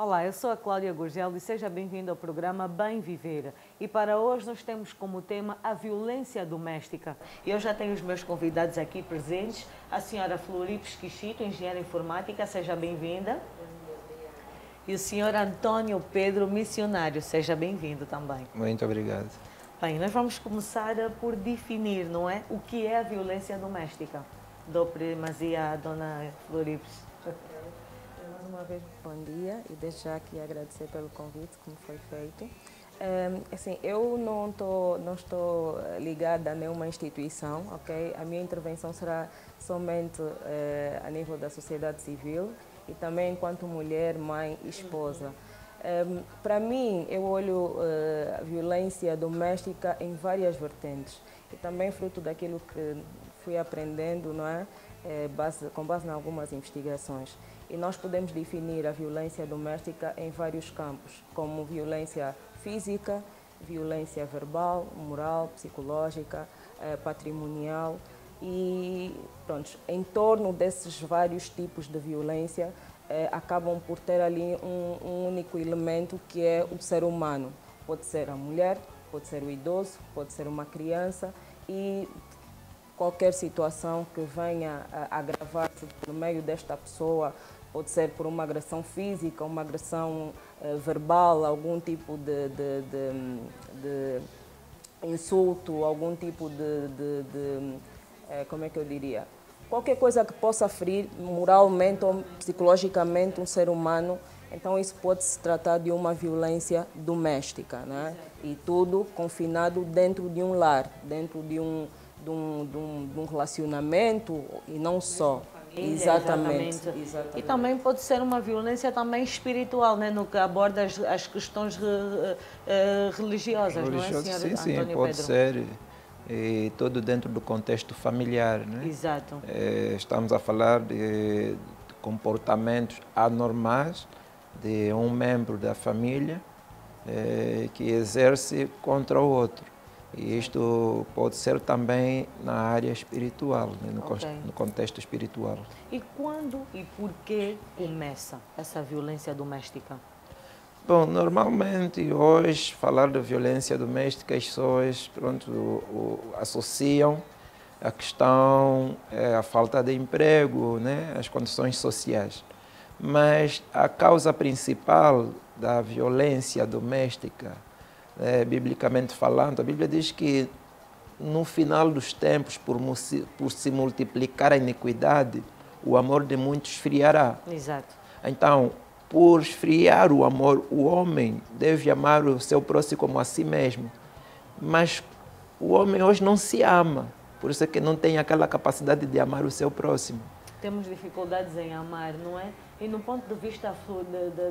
Olá, eu sou a Cláudia Gurgel e seja bem-vindo ao programa Bem Viver. E para hoje nós temos como tema a violência doméstica. E eu já tenho os meus convidados aqui presentes, a senhora Floripes Quixito, engenheira informática, seja bem-vinda. E o senhor Antônio Pedro, missionário, seja bem-vindo também. Muito obrigado. Bem, nós vamos começar por definir, não é? O que é a violência doméstica. Dou primazia à dona Floripes. Mais uma vez, bom dia e desde já aqui agradecer pelo convite que me foi feito. Assim, eu não estou ligada a nenhuma instituição, ok? A minha intervenção será somente a nível da sociedade civil e também enquanto mulher, mãe e esposa. Para mim, eu olho a violência doméstica em várias vertentes e também fruto daquilo que fui aprendendo, não é? Com base em algumas investigações. E nós podemos definir a violência doméstica em vários campos, como violência física, violência verbal, moral, psicológica, patrimonial. E pronto, em torno desses vários tipos de violência, acabam por ter ali um único elemento que é o ser humano. Pode ser a mulher, pode ser o idoso, pode ser uma criança e qualquer situação que venha a agravar-se por meio desta pessoa, pode ser por uma agressão física, uma agressão verbal, algum tipo de insulto, algum tipo como é que eu diria? Qualquer coisa que possa ferir moralmente ou psicologicamente um ser humano, então isso pode se tratar de uma violência doméstica, né? E tudo confinado dentro de um lar, dentro de um relacionamento e não só. Exatamente. E também pode ser uma violência também espiritual, né? No que aborda as questões religiosas, não é, senhora sim, Antônio pode Pedro? ser. E todo dentro do contexto familiar, né? Exato. Estamos a falar de comportamentos anormais de um membro da família que exerce contra o outro. E isto pode ser também na área espiritual, né? No contexto espiritual. E quando e por que começa essa violência doméstica? Bom, normalmente hoje falar de violência doméstica as pessoas associam a questão a falta de emprego, né? As condições sociais. Mas a causa principal da violência doméstica, biblicamente falando, a Bíblia diz que no final dos tempos, por se multiplicar a iniquidade, o amor de muitos esfriará. Exato. Então, por esfriar o amor, o homem deve amar o seu próximo como a si mesmo. Mas o homem hoje não se ama, por isso é que não tem aquela capacidade de amar o seu próximo. Temos dificuldades em amar, não é? E no ponto de vista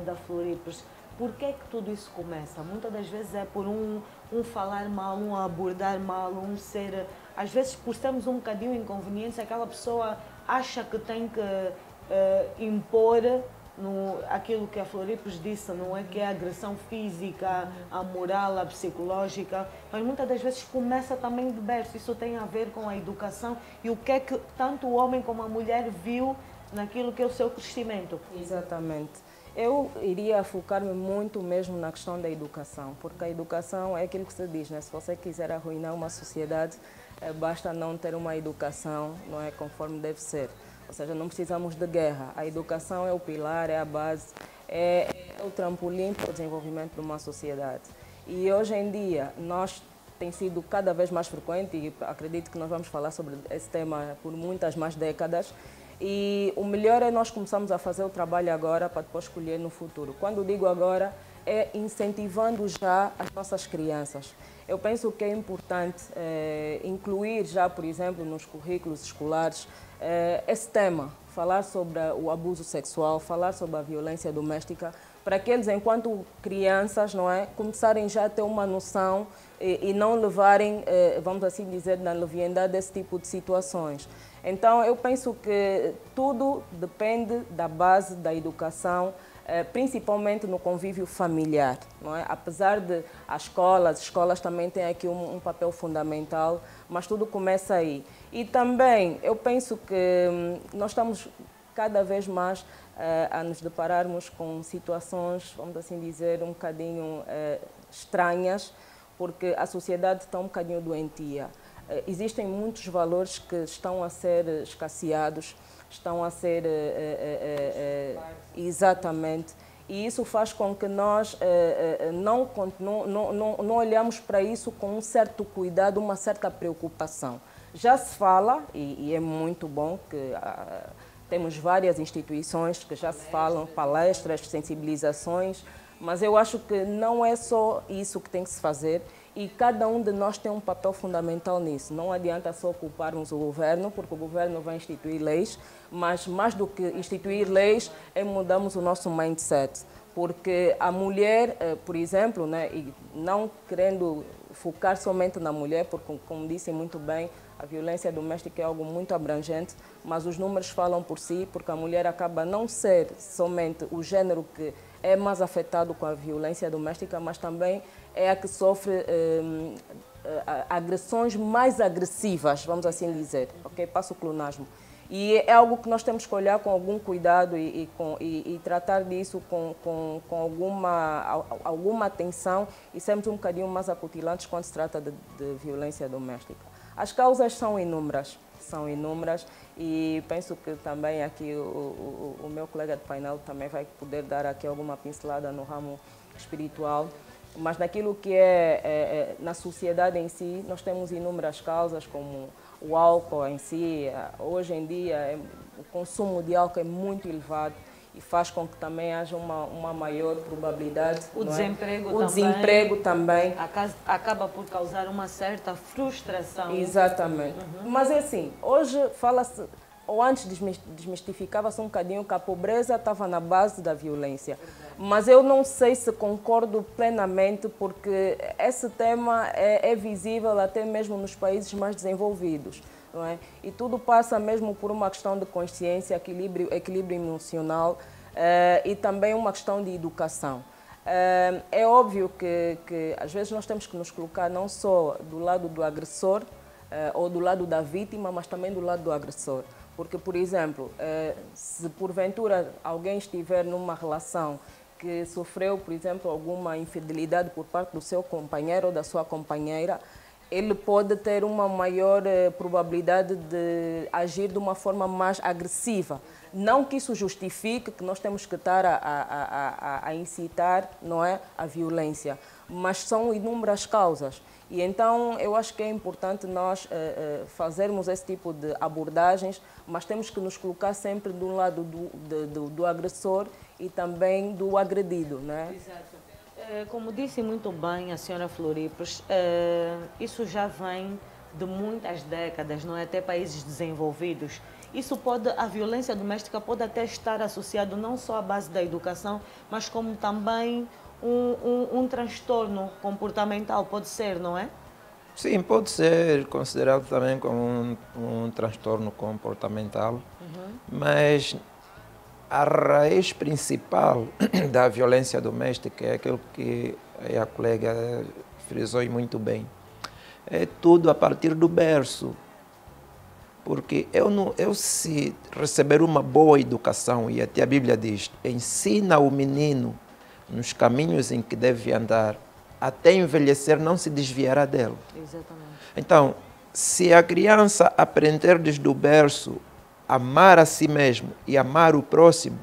da Floripes, por que é que tudo isso começa? Muitas das vezes é por um falar mal, um abordar mal, um ser... Às vezes, por sermos um bocadinho inconvenientes, aquela pessoa acha que tem que impor aquilo que a Floripes disse, não é? Que é a agressão física, a moral, a psicológica, mas muitas das vezes começa também de berço. Isso tem a ver com a educação e o que é que tanto o homem como a mulher viu naquilo que é o seu crescimento. Exatamente. Eu iria focar-me muito mesmo na questão da educação, porque a educação é aquilo que se diz, né? Se você quiser arruinar uma sociedade, basta não ter uma educação, não é, conforme deve ser. Ou seja, não precisamos de guerra. A educação é o pilar, é a base, é o trampolim para o desenvolvimento de uma sociedade. E hoje em dia, tem sido cada vez mais frequente, e acredito que nós vamos falar sobre esse tema por muitas mais décadas, e o melhor é nós começarmos a fazer o trabalho agora para depois escolher no futuro. Quando digo agora, é incentivando já as nossas crianças. Eu penso que é importante incluir já, por exemplo, nos currículos escolares, esse tema, falar sobre o abuso sexual, falar sobre a violência doméstica, para que eles, enquanto crianças, não é, começarem já a ter uma noção e não levarem, vamos assim dizer, na leviandade desse tipo de situações. Então, eu penso que tudo depende da base da educação, principalmente no convívio familiar, não é? Apesar de as escolas também têm aqui um papel fundamental, mas tudo começa aí. E também eu penso que nós estamos cada vez mais a nos depararmos com situações, vamos assim dizer, um bocadinho estranhas, porque a sociedade está um bocadinho doentia. Existem muitos valores que estão a ser escasseados, estão a ser... exatamente. E isso faz com que nós não olhamos para isso com um certo cuidado, uma certa preocupação. Já se fala, e é muito bom que temos várias instituições que já se falam, palestras, sensibilizações, mas eu acho que não é só isso que tem que se fazer e cada um de nós tem um papel fundamental nisso. Não adianta só culparmos o governo, porque o governo vai instituir leis, mas mais do que instituir leis é mudarmos o nosso mindset. Porque a mulher, por exemplo, né, e não querendo focar somente na mulher, porque, como disse muito bem, a violência doméstica é algo muito abrangente, mas os números falam por si, porque a mulher acaba não ser somente o género que é mais afetado com a violência doméstica, mas também é a que sofre agressões mais agressivas, vamos assim dizer, ok? Passa o clonasmo. E é algo que nós temos que olhar com algum cuidado e tratar disso com alguma atenção e sermos um bocadinho mais acutilantes quando se trata de violência doméstica. As causas são inúmeras e penso que também aqui o meu colega de painel também vai poder dar aqui alguma pincelada no ramo espiritual. Mas naquilo que na sociedade em si, nós temos inúmeras causas, como o álcool em si. Hoje em dia, o consumo de álcool é muito elevado e faz com que também haja uma maior probabilidade. O desemprego também. O desemprego também. Acaba por causar uma certa frustração. Exatamente. Mas é assim, hoje fala-se, ou antes desmistificava-se um bocadinho que a pobreza estava na base da violência. Mas eu não sei se concordo plenamente, porque esse tema é visível até mesmo nos países mais desenvolvidos. Não é? E tudo passa mesmo por uma questão de consciência, equilíbrio emocional e também uma questão de educação. É óbvio que às vezes nós temos que nos colocar não só do lado do agressor ou do lado da vítima, mas também do lado do agressor. Porque, por exemplo, se porventura alguém estiver numa relação que sofreu, por exemplo, alguma infidelidade por parte do seu companheiro ou da sua companheira, ele pode ter uma maior probabilidade de agir de uma forma mais agressiva. Não que isso justifique que nós temos que estar a incitar, não é, a violência, mas são inúmeras causas. E então eu acho que é importante nós fazermos esse tipo de abordagens, mas temos que nos colocar sempre do lado do agressor e também do agredido, né? Exato. Como disse muito bem a senhora Floripos, isso já vem de muitas décadas, não é? Até países desenvolvidos. A violência doméstica pode até estar associado não só à base da educação, mas como também um transtorno comportamental, pode ser, não é? Sim, pode ser considerado também como um transtorno comportamental, mas a raiz principal da violência doméstica é aquilo que a colega frisou muito bem. É tudo a partir do berço. Porque eu se receber uma boa educação, e até a Bíblia diz, ensina o menino nos caminhos em que deve andar, até envelhecer não se desviará dele. Exatamente. Então, se a criança aprender desde o berço amar a si mesmo e amar o próximo,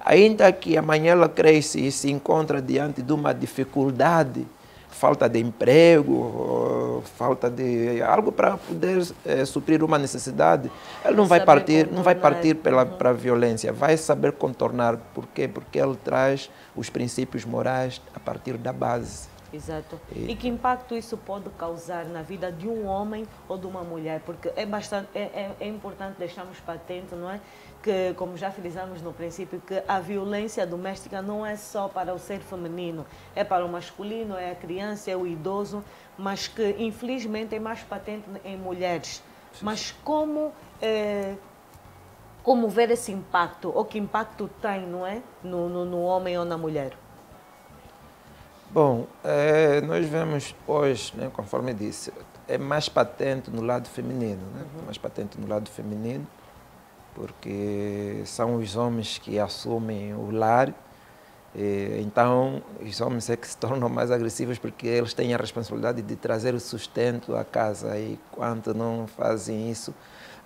ainda que amanhã ela cresça e se encontra diante de uma dificuldade, falta de emprego, falta de algo para poder suprir uma necessidade, ela não vai partir para a violência, vai saber contornar. Por quê? Porque ele traz os princípios morais a partir da base. Exato. E que impacto isso pode causar na vida de um homem ou de uma mulher? Porque é importante deixarmos patente, não é? Que, como já frisamos no princípio, que a violência doméstica não é só para o ser feminino, é para o masculino, é a criança, é o idoso, mas que infelizmente é mais patente em mulheres. Mas como ver esse impacto, ou que impacto tem, não é? No homem ou na mulher? Bom, nós vemos hoje, né, conforme disse, é mais patente no lado feminino, né? Mais patente no lado feminino, porque são os homens que assumem o lar. Então, os homens é que se tornam mais agressivos porque eles têm a responsabilidade de trazer o sustento à casa, e quando não fazem isso,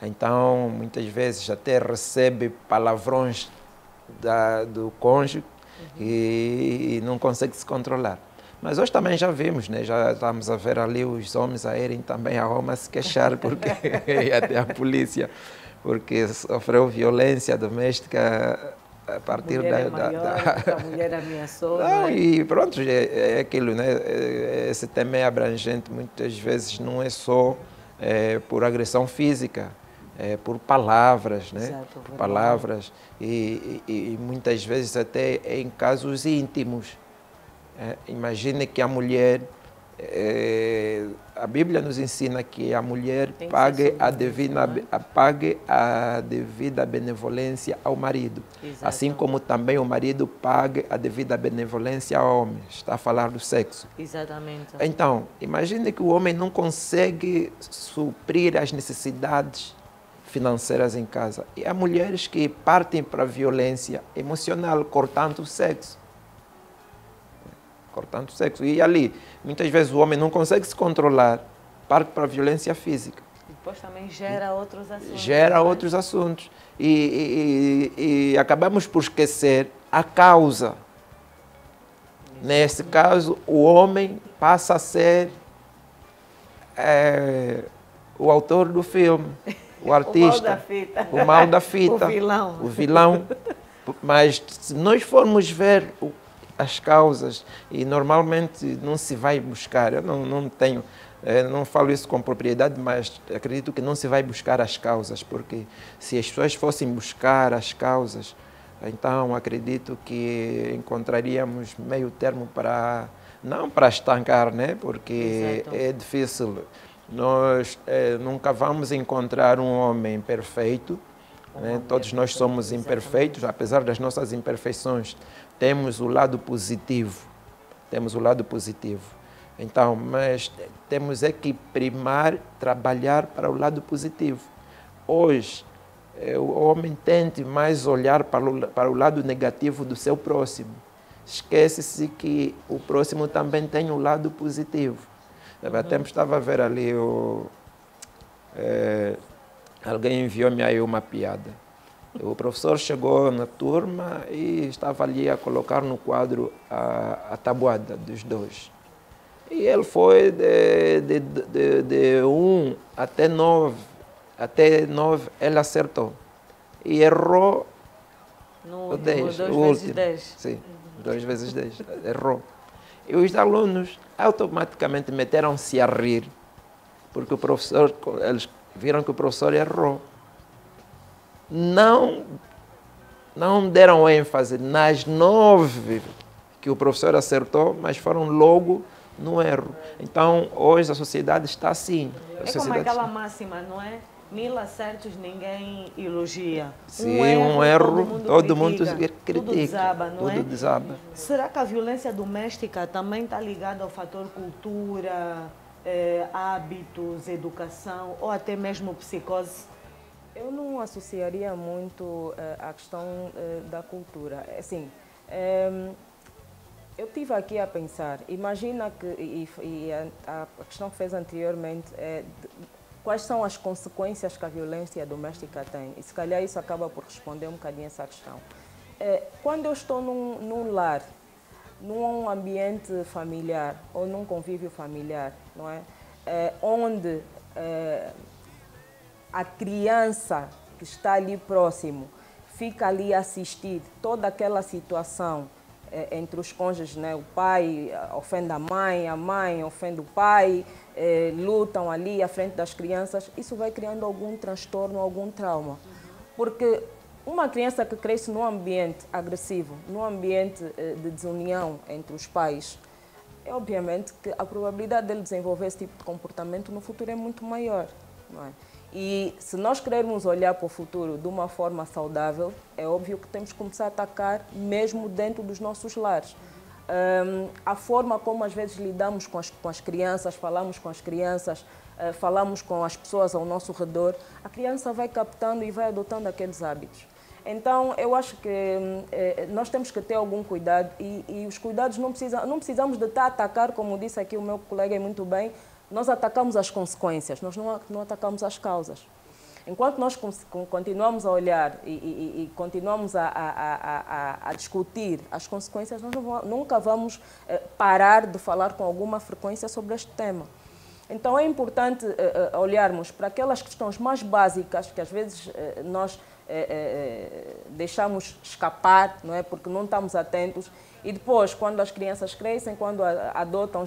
então muitas vezes até recebe palavrões do cônjuge e não consegue se controlar. Mas hoje também já vimos, né? Já estamos a ver ali os homens a irem também a Roma se queixar porque e até a polícia, porque sofreu violência doméstica a partir a mulher ameaçou. Não, e pronto, é aquilo, né? Esse tema é abrangente, muitas vezes não é só por agressão física, é por palavras, né? Exato, por palavras e muitas vezes até em casos íntimos. Imagine que a mulher, a Bíblia nos ensina que a mulher pague a devida benevolência ao marido. Exato. Assim como também o marido pague a devida benevolência ao homem. Está a falar do sexo. Exatamente. Então, imagine que o homem não consegue suprir as necessidades financeiras em casa. E há mulheres que partem para a violência emocional, cortando o sexo. E ali, muitas vezes o homem não consegue se controlar, parte para a violência física. E depois também gera outros assuntos. Gera outros assuntos. E acabamos por esquecer a causa. Nesse caso, o homem passa a ser o autor do filme, o artista. O mal da fita. O vilão. Mas se nós formos ver as causas, e normalmente não se vai buscar, eu não falo isso com propriedade, mas acredito que não se vai buscar as causas, porque se as pessoas fossem buscar as causas, então acredito que encontraríamos meio termo para, não para estancar, né? Porque Exato. É difícil. Nós nunca vamos encontrar um homem perfeito, né? Todos nós somos imperfeitos, apesar das nossas imperfeições, temos o lado positivo. Então, mas temos que primar, trabalhar para o lado positivo. Hoje, o homem tende mais olhar para o lado negativo do seu próximo. Esquece-se que o próximo também tem um lado positivo. Há tempo estava a ver ali, alguém enviou-me aí uma piada. O professor chegou na turma e estava ali a colocar no quadro a tabuada dos dois. E ele foi de 1 até 9. Até 9 ele acertou. E errou o 10, o último. 10. Sim, 2 vezes 10. Errou. E os alunos automaticamente meteram-se a rir, porque eles viram que o professor errou. Não deram ênfase nas 9 que o professor acertou, mas foram logo no erro. Então, hoje a sociedade está assim. Como aquela máxima, não é? 1000 acertos ninguém elogia. Sim, um erro todo mundo critica. Tudo desaba, não é? Tudo desaba. Será que a violência doméstica também está ligada ao fator cultura, hábitos, educação ou até mesmo psicose? Eu não associaria muito a questão da cultura. Assim, eu estive aqui a pensar, imagina que, a questão que fez anteriormente é quais são as consequências que a violência doméstica tem. E se calhar isso acaba por responder um bocadinho essa questão. Quando eu estou num lar, num ambiente familiar ou num convívio familiar, não é? Onde a criança que está ali próximo fica ali a assistir toda aquela situação entre os cônjuges, né? O pai ofende a mãe ofende o pai, lutam ali à frente das crianças, isso vai criando algum transtorno, algum trauma. Porque uma criança que cresce num ambiente agressivo, num ambiente de desunião entre os pais, é obviamente que a probabilidade dele desenvolver esse tipo de comportamento no futuro é muito maior, não é? E se nós queremos olhar para o futuro de uma forma saudável, é óbvio que temos que começar a atacar mesmo dentro dos nossos lares. A forma como às vezes lidamos com as crianças, falamos com as crianças, falamos com as pessoas ao nosso redor, a criança vai captando e vai adotando aqueles hábitos. Então, eu acho que nós temos que ter algum cuidado e os cuidados não precisamos de estar a atacar, como disse aqui o meu colega muito bem, nós atacamos as consequências, nós não atacamos as causas. Enquanto nós continuamos a olhar e continuamos a discutir as consequências, nós nunca vamos parar de falar com alguma frequência sobre este tema. Então é importante olharmos para aquelas questões mais básicas que às vezes nós deixamos escapar, não é? Porque não estamos atentos, e depois, quando as crianças crescem, quando adotam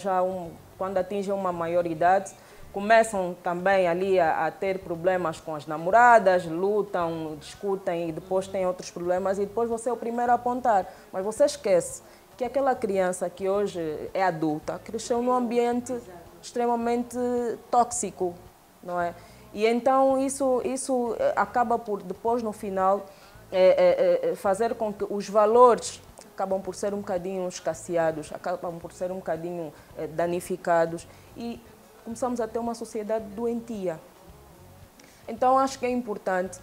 quando atingem uma maior idade, começam também ali a ter problemas com as namoradas, lutam, discutem e depois têm outros problemas, e depois você é o primeiro a apontar. Mas você esquece que aquela criança que hoje é adulta cresceu num ambiente extremamente tóxico, não é? E então isso acaba por, depois no final, fazer com que os valores acabam por ser um bocadinho escasseados, acabam por ser um bocadinho danificados e começamos a ter uma sociedade doentia. Então acho que é importante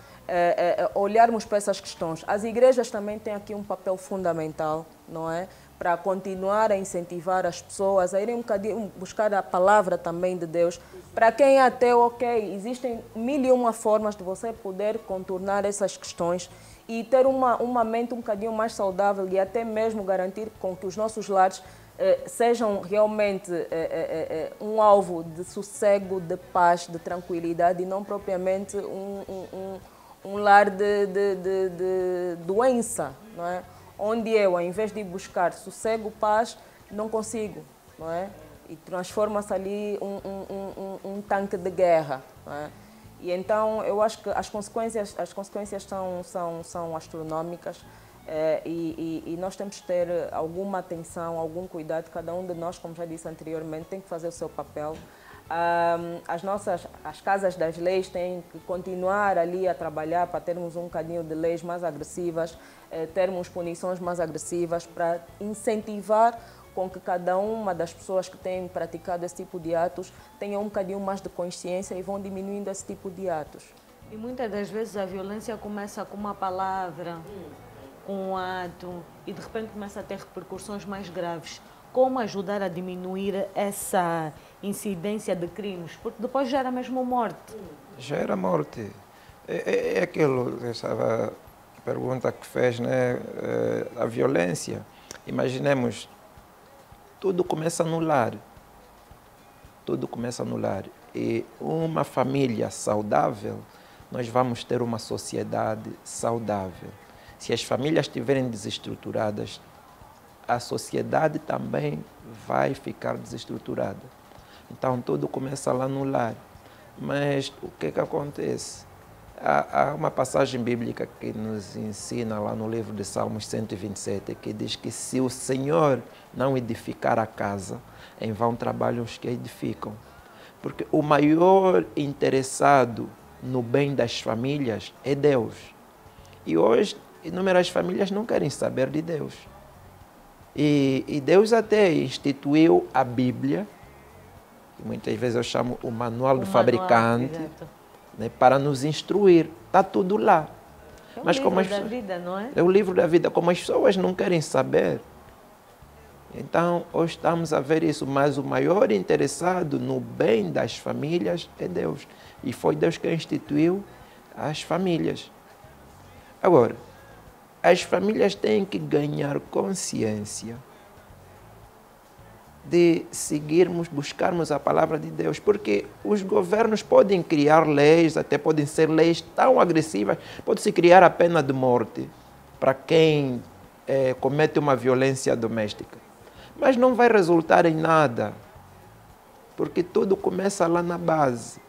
olharmos para essas questões. As igrejas também têm aqui um papel fundamental, não é? Para continuar a incentivar as pessoas a irem um bocadinho buscar a palavra também de Deus. Para quem é ateu, ok, existem 1001 formas de você poder contornar essas questões e ter uma mente um bocadinho mais saudável e até mesmo garantir com que os nossos lares sejam realmente um alvo de sossego, de paz, de tranquilidade e não propriamente um lar de doença, não é? Onde eu, ao invés de buscar sossego, paz, não consigo, não é? E transforma-se ali um tanque de guerra, não é? E então eu acho que as consequências são astronómicas e nós temos que ter alguma atenção, algum cuidado. Cada um de nós, como já disse anteriormente, tem que fazer o seu papel. As casas das leis têm que continuar ali a trabalhar para termos um bocadinho de leis mais agressivas, termos punições mais agressivas para incentivar com que cada uma das pessoas que têm praticado esse tipo de atos tenha um bocadinho mais de consciência e vão diminuindo esse tipo de atos. E muitas das vezes a violência começa com uma palavra, com um ato e de repente começa a ter repercussões mais graves. Como ajudar a diminuir essa incidência de crimes? Porque depois gera mesmo morte. Gera morte. É aquilo, essa pergunta que fez, né? A violência. Imaginemos, tudo começa no lar. Tudo começa no lar. E uma família saudável, nós vamos ter uma sociedade saudável. Se as famílias estiverem desestruturadas, a sociedade também vai ficar desestruturada. Então, tudo começa lá no lar. Mas o que acontece? Há uma passagem bíblica que nos ensina lá no livro de Salmos 127, que diz que se o Senhor não edificar a casa, em vão trabalham os que a edificam. Porque o maior interessado no bem das famílias é Deus. E hoje, inúmeras famílias não querem saber de Deus. E Deus até instituiu a Bíblia, que muitas vezes eu chamo o manual do fabricante, né, para nos instruir. Está tudo lá. É o livro da vida, não é? É o livro da vida, como as pessoas não querem saber. Então, hoje estamos a ver isso, mas o maior interessado no bem das famílias é Deus. E foi Deus que instituiu as famílias. Agora, as famílias têm que ganhar consciência de seguirmos, buscarmos a palavra de Deus, porque os governos podem criar leis, até podem ser leis tão agressivas, pode-se criar a pena de morte para quem comete uma violência doméstica, mas não vai resultar em nada, porque tudo começa lá na base.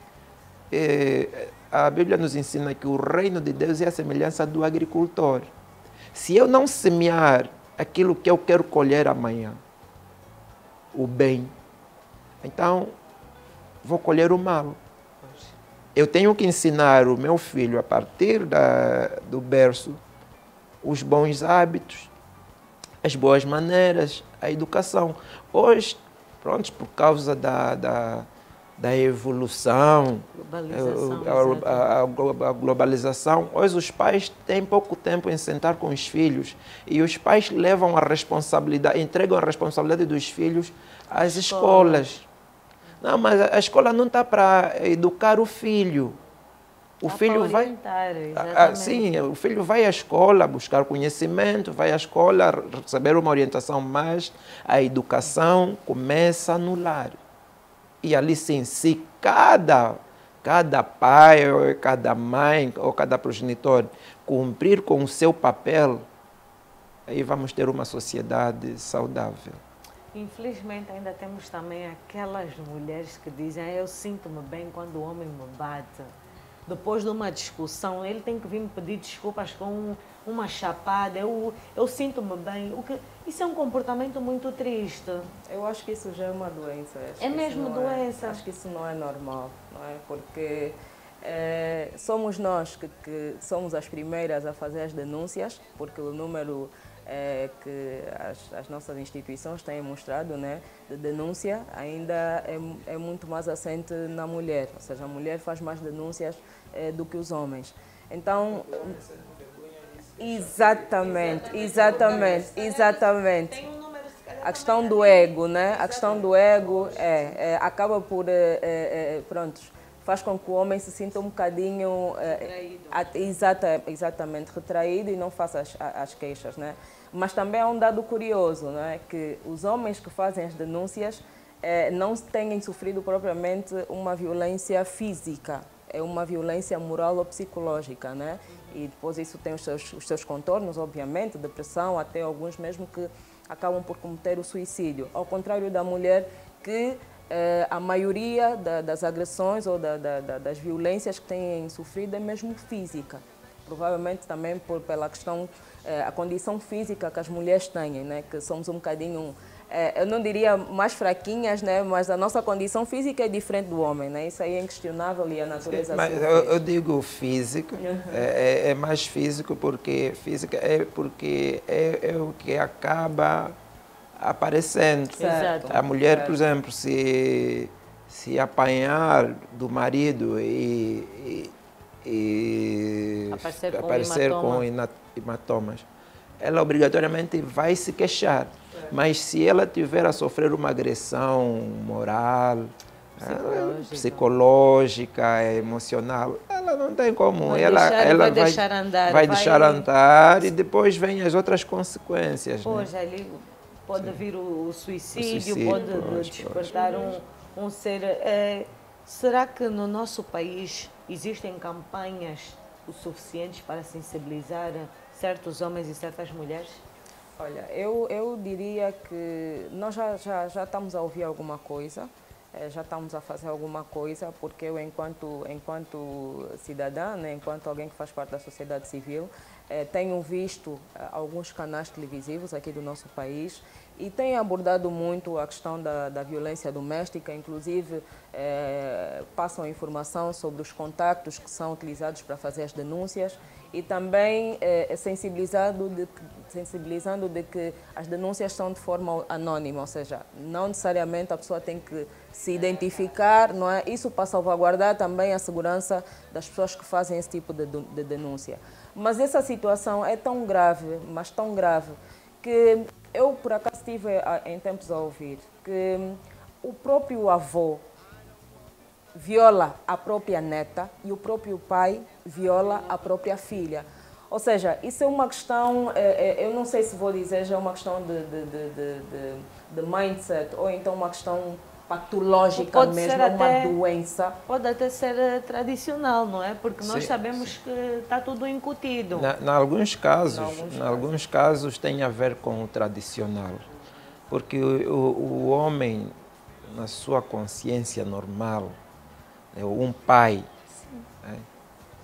A Bíblia nos ensina que o reino de Deus é a semelhança do agricultor. Se eu não semear aquilo que eu quero colher amanhã, o bem, então vou colher o mal. Eu tenho que ensinar o meu filho, a partir do berço, os bons hábitos, as boas maneiras, a educação. Hoje, pronto, por causa da evolução, a globalização, hoje os pais têm pouco tempo em sentar com os filhos e os pais levam a responsabilidade, entregam a responsabilidade dos filhos às escolas. Não, mas a escola não está para educar o filho. O filho vai, sim, o filho vai à escola buscar conhecimento, vai à escola receber uma orientação, mas a educação começa no lar. E ali sim, se cada pai, ou cada mãe, ou cada progenitor cumprir com o seu papel, aí vamos ter uma sociedade saudável. Infelizmente ainda temos também aquelas mulheres que dizem: eu sinto-me bem quando o homem me bate. Depois de uma discussão, ele tem que vir me pedir desculpas com uma chapada, eu sinto-me bem. Isso é um comportamento muito triste. Eu acho que isso já é uma doença. É mesmo doença. Acho que isso não é normal, não é? Porque somos nós que somos as primeiras a fazer as denúncias, porque o número que as nossas instituições têm mostrado, né, de denúncia ainda é muito mais assente na mulher, ou seja, a mulher faz mais denúncias do que os homens. Então, exatamente. A questão do ego, né? A questão do ego acaba por, faz com que o homem se sinta um bocadinho exatamente retraído e não faça as queixas, né? Mas também há um dado curioso, né? Que os homens que fazem as denúncias não têm sofrido propriamente uma violência física, é uma violência moral ou psicológica, né? E depois isso tem os seus contornos, obviamente, depressão, até alguns mesmo que acabam por cometer o suicídio. Ao contrário da mulher, que a maioria das agressões ou das violências que têm sofrido é mesmo física. Provavelmente também pela questão, a condição física que as mulheres têm, né? Que somos um bocadinho, eu não diria mais fraquinhas, né? Mas a nossa condição física é diferente do homem, né? Isso aí é inquestionável e a natureza... Mas eu digo físico, é mais físico porque é o que acaba aparecendo. Certo. A mulher, por exemplo, se apanhar do marido e aparecer com hematomas, ela obrigatoriamente vai se queixar. Mas se ela tiver a sofrer uma agressão moral, psicológica, emocional, ela não tem como. Ela vai deixar andar e depois vem as outras consequências. Pois, né? Ali pode vir o suicídio, pode despertar um ser... será que no nosso país existem campanhas o suficientes para sensibilizar certos homens e certas mulheres? Olha, eu diria que nós já estamos a ouvir alguma coisa, já estamos a fazer alguma coisa, porque eu, enquanto cidadã, né, enquanto alguém que faz parte da sociedade civil, tenho visto alguns canais televisivos aqui do nosso país e tenho abordado muito a questão da violência doméstica, inclusive passam informação sobre os contactos que são utilizados para fazer as denúncias e também sensibilizando de que as denúncias são de forma anónima, ou seja, não necessariamente a pessoa tem que se identificar, não é? Isso para salvaguardar também a segurança das pessoas que fazem esse tipo de denúncia. Mas essa situação é tão grave, mas tão grave, que eu por acaso estive em tempos a ouvir que o próprio avô viola a própria neta e o próprio pai viola a própria filha. Ou seja, isso é uma questão, eu não sei se vou dizer, já é uma questão de mindset ou então uma questão patológica mesmo, uma doença. Pode até ser tradicional, não é? Porque nós sabemos que está tudo incutido. Em alguns casos tem a ver com o tradicional. Porque o homem, na sua consciência normal, um pai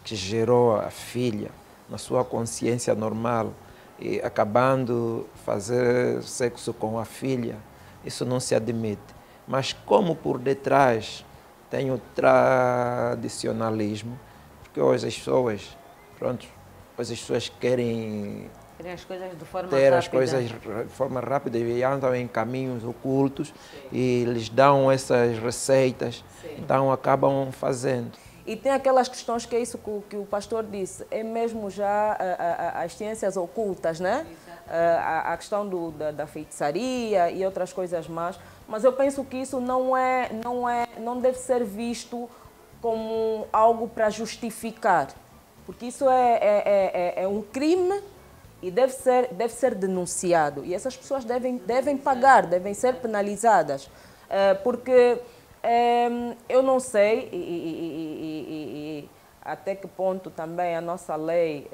que gerou a filha, na sua consciência normal, e acabando fazer sexo com a filha, isso não se admite. Mas como por detrás tem o tradicionalismo, porque hoje as pessoas querem Terem as coisas de forma ter rápida. as coisas de forma rápida e andam em caminhos ocultos e lhes dão essas receitas, então acabam fazendo. E tem aquelas questões que é isso que o pastor disse, é mesmo já as ciências ocultas, né? A questão da feitiçaria e outras coisas mais, mas eu penso que isso não deve ser visto como algo para justificar, porque isso é um crime e deve ser denunciado. E essas pessoas devem pagar, devem ser penalizadas. Porque eu não sei até que ponto também a nossa lei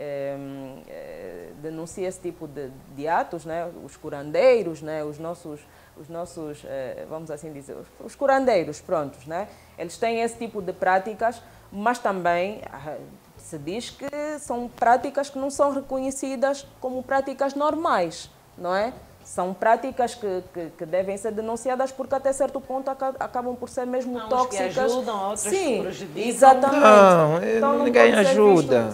denuncia esse tipo de atos, né? Os curandeiros, né? Os nossos vamos assim dizer, os curandeiros, prontos, né? Eles têm esse tipo de práticas, mas também se diz que são práticas que não são reconhecidas como práticas normais, não é? São práticas que devem ser denunciadas porque até certo ponto acabam por ser mesmo tóxicas. Que ajudam, outras que prejudicam. Exatamente. Não, ninguém ajuda.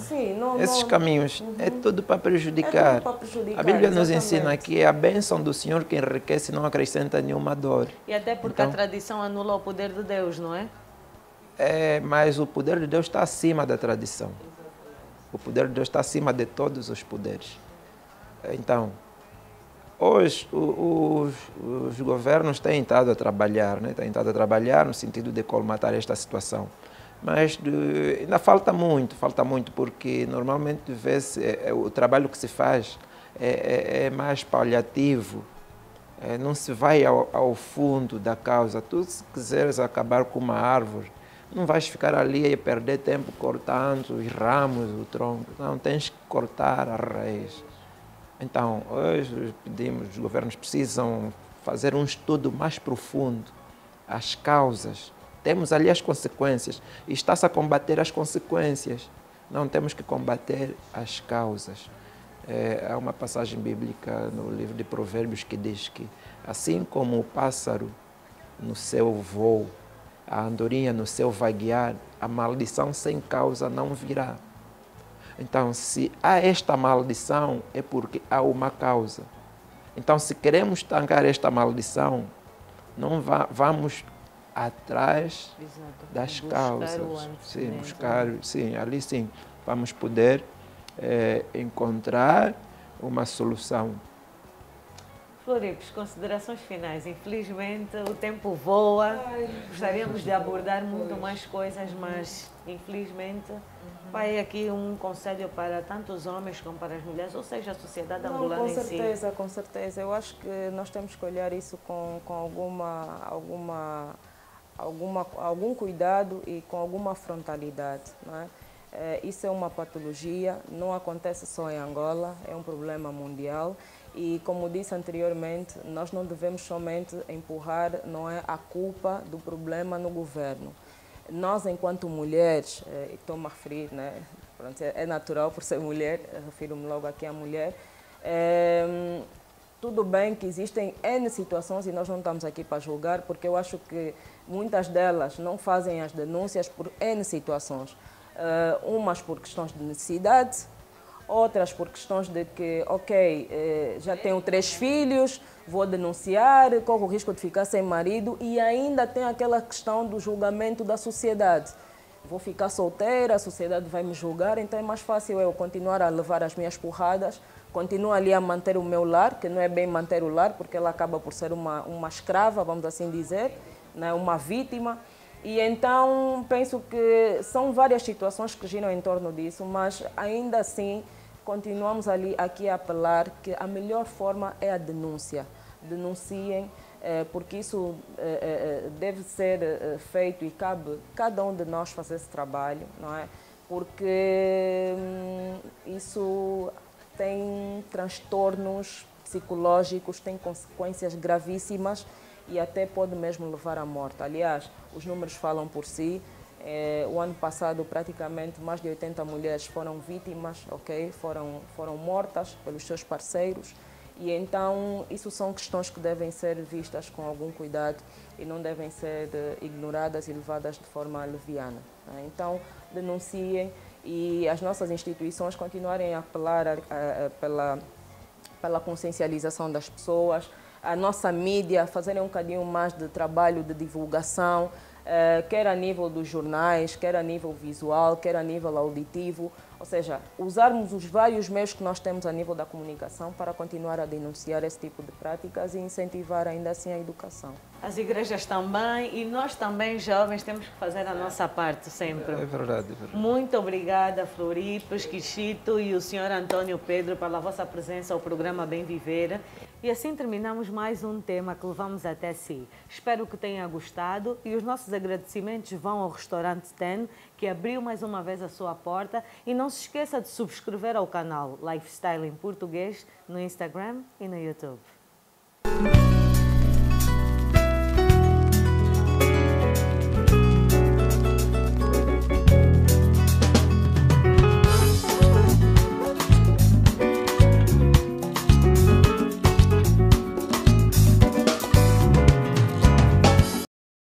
Esses caminhos é tudo para prejudicar. É tudo para prejudicar. A Bíblia nos ensina que a bênção do Senhor que enriquece não acrescenta nenhuma dor. E até porque a tradição anula o poder de Deus, não é? Mas o poder de Deus está acima da tradição. O poder de Deus está acima de todos os poderes. Então, hoje os governos têm estado a trabalhar, né? Têm estado a trabalhar no sentido de colmatar esta situação. Mas ainda falta muito, porque normalmente vê-se, o trabalho que se faz é mais paliativo. Não se vai ao fundo da causa. Tu, se quiseres acabar com uma árvore, não vais ficar ali e perder tempo cortando os ramos, o tronco. Não, tens que cortar a raiz. Então, hoje os governos precisam fazer um estudo mais profundo, as causas. Temos ali as consequências e está-se a combater as consequências. Não temos que combater as causas. Há uma passagem bíblica no livro de Provérbios que diz que assim como o pássaro no seu voo, a andorinha no seu vaguear, a maldição sem causa não virá. Então, se há esta maldição, é porque há uma causa. Então, se queremos tancar esta maldição, não vamos atrás das causas. Sim, ali sim, vamos poder encontrar uma solução. Floripes, considerações finais. Infelizmente o tempo voa, gostaríamos de abordar muito mais coisas, mas infelizmente vai aqui um conselho para tanto os homens como para as mulheres, ou seja, a sociedade angolana em si. Com certeza. Eu acho que nós temos que olhar isso com algum cuidado e com alguma frontalidade, não é? Isso é uma patologia, não acontece só em Angola, é um problema mundial e, como disse anteriormente, nós não devemos somente empurrar, não é, a culpa do problema no governo. Nós, enquanto mulheres, estou-me a referir, né, pronto, é natural por ser mulher, refiro-me logo aqui à mulher, tudo bem que existem N situações e nós não estamos aqui para julgar, porque eu acho que muitas delas não fazem as denúncias por N situações. Umas por questões de necessidade, outras por questões de que, já tenho 3 filhos, vou denunciar, corro o risco de ficar sem marido e ainda tem aquela questão do julgamento da sociedade. Vou ficar solteira, a sociedade vai me julgar, então é mais fácil eu continuar a levar as minhas porradas, continuo ali a manter o meu lar, que não é bem manter o lar, porque ela acaba por ser uma escrava, vamos assim dizer, né, uma vítima. E então penso que são várias situações que giram em torno disso, mas ainda assim continuamos aqui a apelar que a melhor forma é a denúncia. Denunciem, porque isso deve ser feito e cabe cada um de nós fazer esse trabalho, não é? Porque isso tem transtornos psicológicos, tem consequências gravíssimas e até pode mesmo levar à morte. Aliás, os números falam por si. O ano passado, praticamente, mais de 80 mulheres foram vítimas, foram mortas pelos seus parceiros. E então, isso são questões que devem ser vistas com algum cuidado e não devem ser ignoradas e levadas de forma leviana. Então, denunciem e as nossas instituições continuarem a apelar pela consciencialização das pessoas, a nossa mídia fazerem um bocadinho mais de trabalho de divulgação, quer a nível dos jornais, quer a nível visual, quer a nível auditivo, ou seja, usarmos os vários meios que nós temos a nível da comunicação para continuar a denunciar esse tipo de práticas e incentivar ainda assim a educação. As igrejas também e nós também, jovens, temos que fazer a nossa parte sempre. É verdade, é verdade. Muito obrigada, Floripes, Quixito e o senhor Antônio Pedro pela vossa presença ao programa Bem Viver. E assim terminamos mais um tema que levamos até si. Espero que tenha gostado e os nossos agradecimentos vão ao restaurante Ten, que abriu mais uma vez a sua porta. E não se esqueça de subscrever ao canal Lifestyle em Português no Instagram e no YouTube.